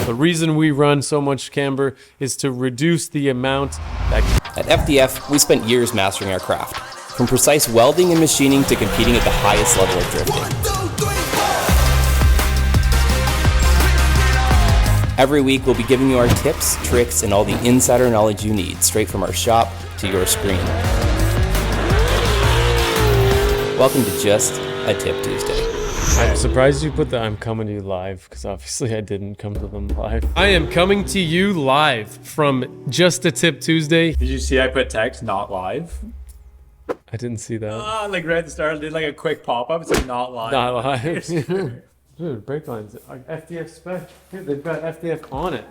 The reason we run so much camber is to reduce the amount that... At FDF, we spent years mastering our craft, from precise welding and machining to competing at the highest level of drifting. Every week, we'll be giving you our tips, tricks, and all the insider knowledge you need, straight from our shop to your screen. Welcome to Just a Tip Tuesday. I'm surprised you put the I'm coming to you live, because obviously I didn't come to them live. I am coming to you live from Just a Tip Tuesday. Did you see I put text not live? I didn't see that. Like right at the start, I did like a quick pop-up. It said not live. Not live. Dude, brake lines. FDF spec. Dude, they've got FDF on it.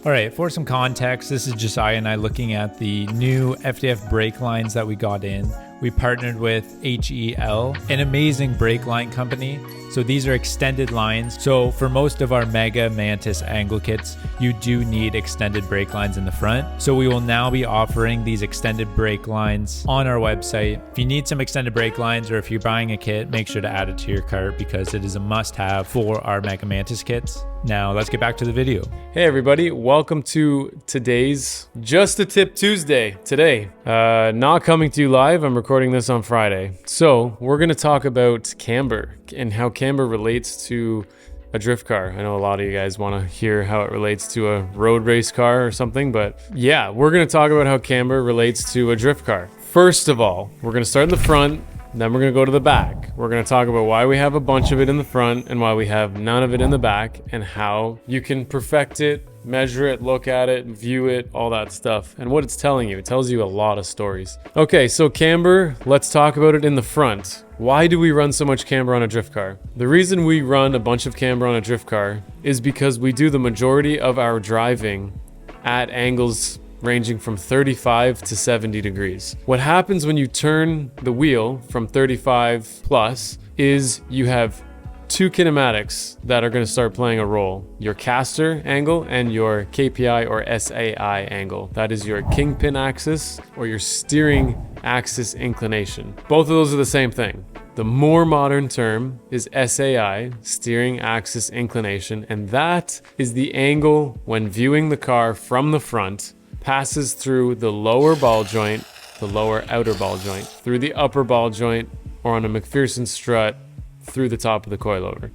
All right, for some context, this is Josiah and I looking at the new FDF brake lines that we got in. We partnered with HEL, an amazing brake line company. So these are extended lines. So for most of our Mega Mantis angle kits, you do need extended brake lines in the front. So we will now be offering these extended brake lines on our website. If you need some extended brake lines or if you're buying a kit, make sure to add it to your cart because it is a must-have for our Mega Mantis kits. Now let's get back to the video. Hey everybody, welcome to today's Just a Tip Tuesday. Today, not coming to you live, I'm recording this on Friday. So we're gonna talk about camber and how camber relates to a drift car. I know a lot of you guys wanna hear how it relates to a road race car or something, but yeah, we're gonna talk about how camber relates to a drift car. First of all, we're gonna start in the front, then we're gonna go to the back. We're gonna talk about why we have a bunch of it in the front and why we have none of it in the back and how you can perfect it, measure it, look at it, view it, all that stuff. And what it's telling you, it tells you a lot of stories. Okay, so camber, let's talk about it in the front. Why do we run so much camber on a drift car? The reason we run a bunch of camber on a drift car is because we do the majority of our driving at angles ranging from 35 to 70 degrees. What happens when you turn the wheel from 35 plus is you have two kinematics that are going to start playing a role. Your caster angle and your KPI or SAI angle. That is your kingpin axis or your steering axis inclination. Both of those are the same thing. The more modern term is SAI, steering axis inclination, and that is the angle when viewing the car from the front passes through the lower ball joint, the lower outer ball joint, through the upper ball joint, or on a McPherson strut, through the top of the coilover.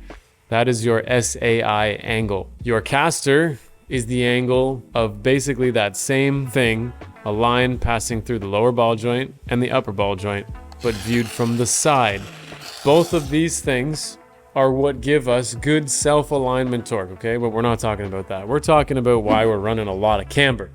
That is your SAI angle. Your caster is the angle of basically that same thing, a line passing through the lower ball joint and the upper ball joint, but viewed from the side. Both of these things are what give us good self-alignment torque, okay? But we're not talking about that. We're talking about why we're running a lot of camber.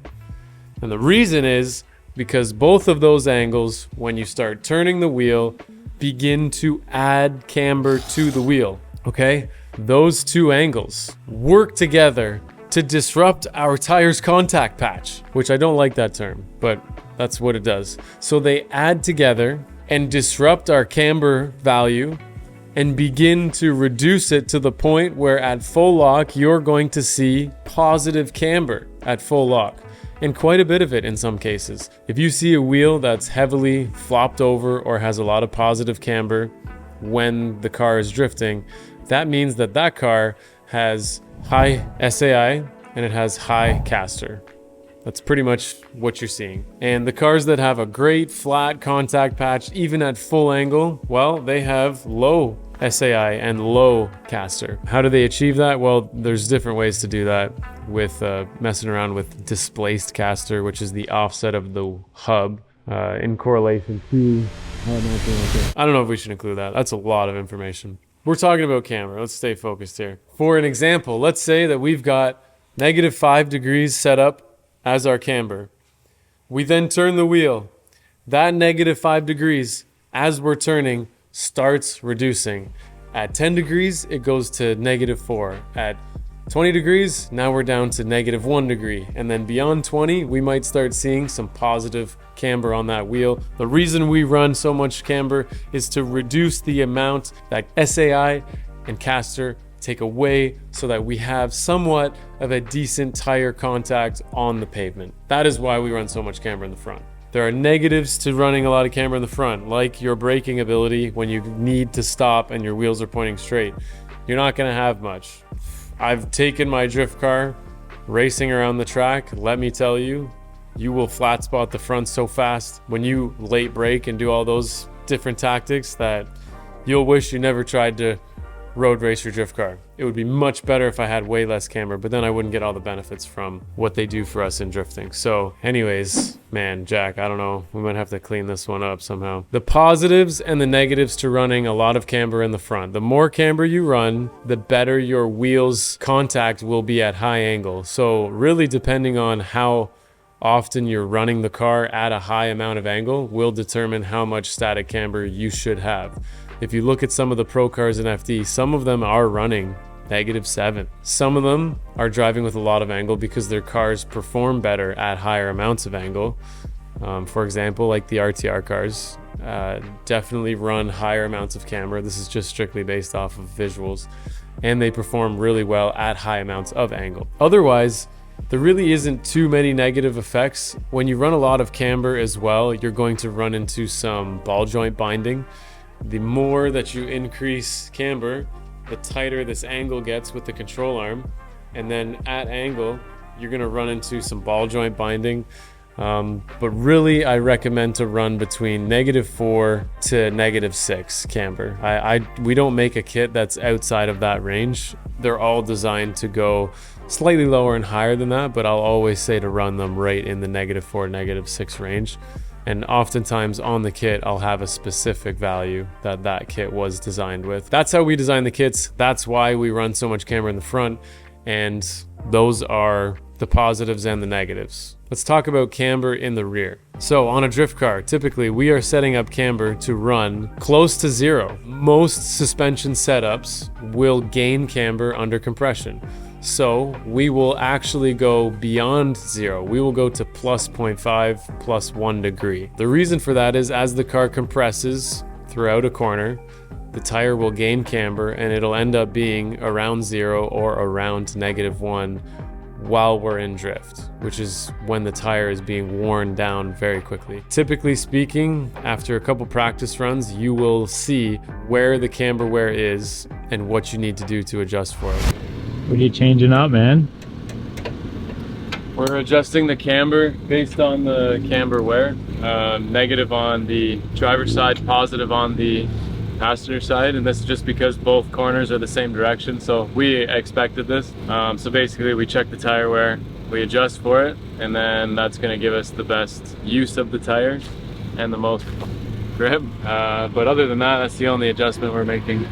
And the reason is because both of those angles, when you start turning the wheel, begin to add camber to the wheel, okay? Those two angles work together to disrupt our tire's contact patch, which I don't like that term, but that's what it does. So they add together and disrupt our camber value and begin to reduce it to the point where at full lock, you're going to see positive camber at full lock. And quite a bit of it in some cases. If you see a wheel that's heavily flopped over or has a lot of positive camber when the car is drifting, that means that that car has high SAI and it has high caster. That's pretty much what you're seeing. And the cars that have a great flat contact patch, even at full angle, well, they have low SAI and low caster. How do they achieve that? Well, there's different ways to do that with messing around with displaced caster, which is the offset of the hub in correlation to... I don't know if we should include that. That's a lot of information. We're talking about camber. Let's stay focused here. For an example, let's say that we've got -5 degrees set up as our camber. We then turn the wheel. That -5 degrees, as we're turning, starts reducing. At 10 degrees, it goes to -4. At 20 degrees, now we're down to -1 degree. And then beyond 20, we might start seeing some positive camber on that wheel. The reason we run so much camber is to reduce the amount that SAI and caster take away so that we have somewhat of a decent tire contact on the pavement. That is why we run so much camber in the front. There are negatives to running a lot of camber in the front, like your braking ability when you need to stop and your wheels are pointing straight. You're not gonna have much. I've taken my drift car racing around the track, let me tell you, you will flat spot the front so fast when you late brake and do all those different tactics that you'll wish you never tried to road race your drift car. It would be much better if I had way less camber, but then I wouldn't get all the benefits from what they do for us in drifting. So anyways, man, Jack, I don't know. We might have to clean this one up somehow. The positives and the negatives to running a lot of camber in the front. The more camber you run, the better your wheels contact will be at high angle. So really depending on how often you're running the car at a high amount of angle will determine how much static camber you should have. If you look at some of the pro cars in FD, some of them are running -7. Some of them are driving with a lot of angle because their cars perform better at higher amounts of angle. For example, like the RTR cars definitely run higher amounts of camber. This is just strictly based off of visuals, and they perform really well at high amounts of angle. Otherwise, there really isn't too many negative effects. When you run a lot of camber as well, you're going to run into some ball joint binding. The more that you increase camber, the tighter this angle gets with the control arm. And then at angle, you're gonna run into some ball joint binding. But really, I recommend to run between -4 to -6 camber. We don't make a kit that's outside of that range. They're all designed to go slightly lower and higher than that, but I'll always say to run them right in the -4 to -6 range. And oftentimes on the kit, I'll have a specific value that kit was designed with. That's how we design the kits. That's why we run so much camber in the front. And those are the positives and the negatives. Let's talk about camber in the rear. So on a drift car, typically we are setting up camber to run close to 0. Most suspension setups will gain camber under compression. So we will actually go beyond 0. We will go to +0.5, +1 degree. The reason for that is as the car compresses throughout a corner, the tire will gain camber and it'll end up being around 0 or around -1 while we're in drift, which is when the tire is being worn down very quickly. Typically speaking, after a couple practice runs, you will see where the camber wear is and what you need to do to adjust for it. What are you changing up, man? We're adjusting the camber based on the camber wear. Negative on the driver's side, positive on the passenger side, and this is just because both corners are the same direction, so we expected this. So basically we check the tire wear, we adjust for it, and then that's going to give us the best use of the tire and the most grip. But other than that, that's the only adjustment we're making.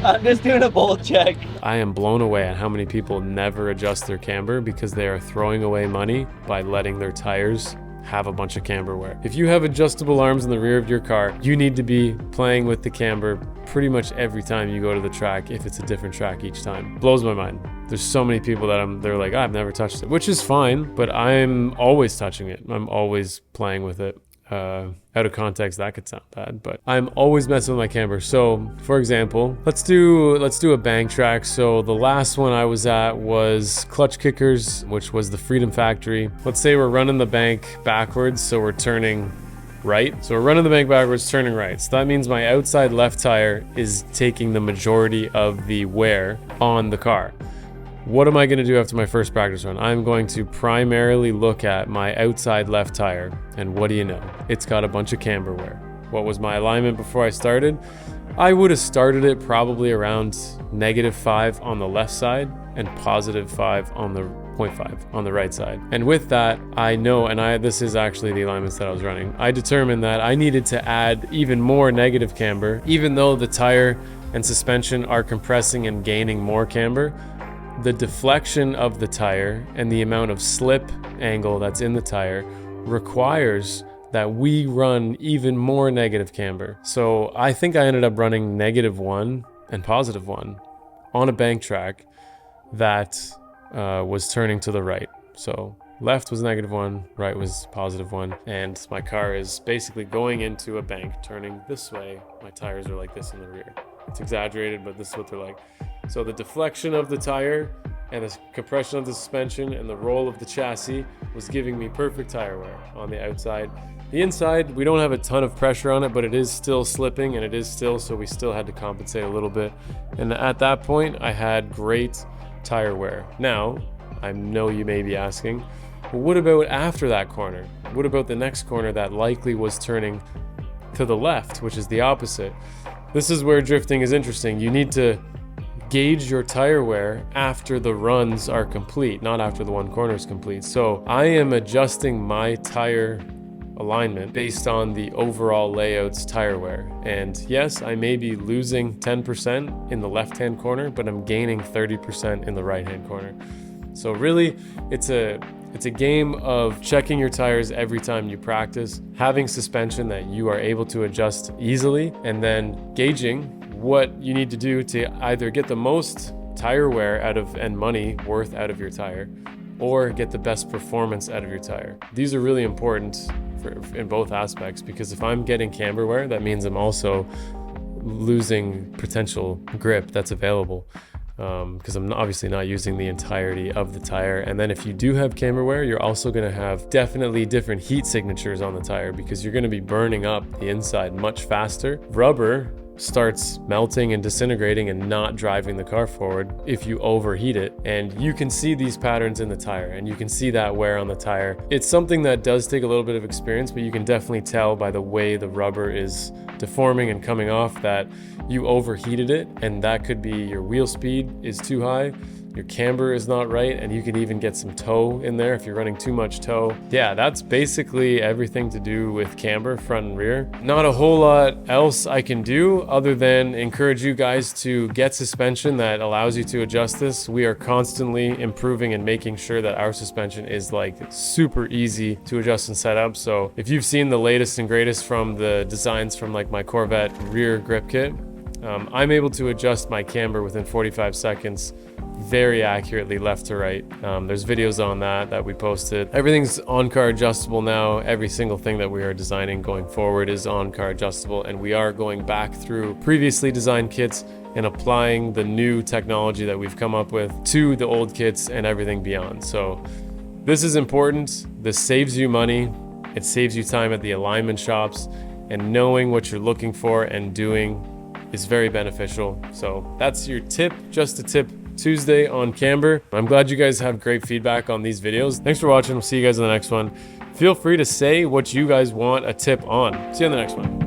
I'm just doing a bolt check. I am blown away at how many people never adjust their camber because they are throwing away money by letting their tires have a bunch of camber wear. If you have adjustable arms in the rear of your car, you need to be playing with the camber pretty much every time you go to the track, if it's a different track each time. Blows my mind. There's so many people that they're like, I've never touched it, which is fine, but I'm always touching it. I'm always playing with it. Out of context, that could sound bad, but I'm always messing with my camber. So for example, let's do a bank track. So the last one I was at was Clutch Kickers, which was the Freedom Factory. Let's say we're running the bank backwards, so we're turning right. So we're running the bank backwards, turning right. So that means my outside left tire is taking the majority of the wear on the car. What am I going to do after my first practice run? I'm going to primarily look at my outside left tire, and what do you know? It's got a bunch of camber wear. What was my alignment before I started? I would have started it probably around -5 on the left side and +5 on the 0.5 on the right side. And with that, I know, and this is actually the alignments that I was running, I determined that I needed to add even more negative camber, even though the tire and suspension are compressing and gaining more camber. The deflection of the tire and the amount of slip angle that's in the tire requires that we run even more negative camber. So I think I ended up running -1 and +1 on a bank track that was turning to the right. So left was -1, right was +1, and my car is basically going into a bank, turning this way. My tires are like this in the rear. It's exaggerated, but this is what they're like. So the deflection of the tire and the compression of the suspension and the roll of the chassis was giving me perfect tire wear on the outside. The inside, we don't have a ton of pressure on it, but it is still slipping, and it is still, so we still had to compensate a little bit. And at that point, I had great tire wear. Now, I know you may be asking, well, what about after that corner? What about the next corner that likely was turning to the left, which is the opposite? This is where drifting is interesting. You need to gauge your tire wear after the runs are complete, not after the one corner is complete. So I am adjusting my tire alignment based on the overall layout's tire wear. And yes, I may be losing 10% in the left-hand corner, but I'm gaining 30% in the right-hand corner. So really, it's a game of checking your tires every time you practice, having suspension that you are able to adjust easily, and then gauging what you need to do to either get the most tire wear out of and money worth out of your tire, or get the best performance out of your tire. These are really important in both aspects, because if I'm getting camber wear, that means I'm also losing potential grip that's available, because I'm obviously not using the entirety of the tire. And then if you do have camber wear, you're also going to have definitely different heat signatures on the tire, because you're going to be burning up the inside much faster. Rubber starts melting and disintegrating and not driving the car forward if you overheat it. And you can see these patterns in the tire, and you can see that wear on the tire. It's something that does take a little bit of experience, but you can definitely tell by the way the rubber is deforming and coming off that you overheated it, and that could be your wheel speed is too high, your camber is not right, and you can even get some toe in there if you're running too much toe. Yeah, that's basically everything to do with camber, front and rear. Not a whole lot else I can do other than encourage you guys to get suspension that allows you to adjust this. We are constantly improving and making sure that our suspension is like super easy to adjust and set up. So if you've seen the latest and greatest from the designs from like my Corvette rear grip kit, I'm able to adjust my camber within 45 seconds very accurately left to right. There's videos on that we posted. Everything's on-car adjustable now. Every single thing that we are designing going forward is on-car adjustable, and we are going back through previously designed kits and applying the new technology that we've come up with to the old kits and everything beyond. So this is important. This saves you money. It saves you time at the alignment shops, and knowing what you're looking for and doing is very beneficial. So that's your tip, just a tip Tuesday on camber. I'm glad you guys have great feedback on these videos. Thanks for watching. We'll see you guys in the next one. Feel free to say what you guys want a tip on. See you on the next one.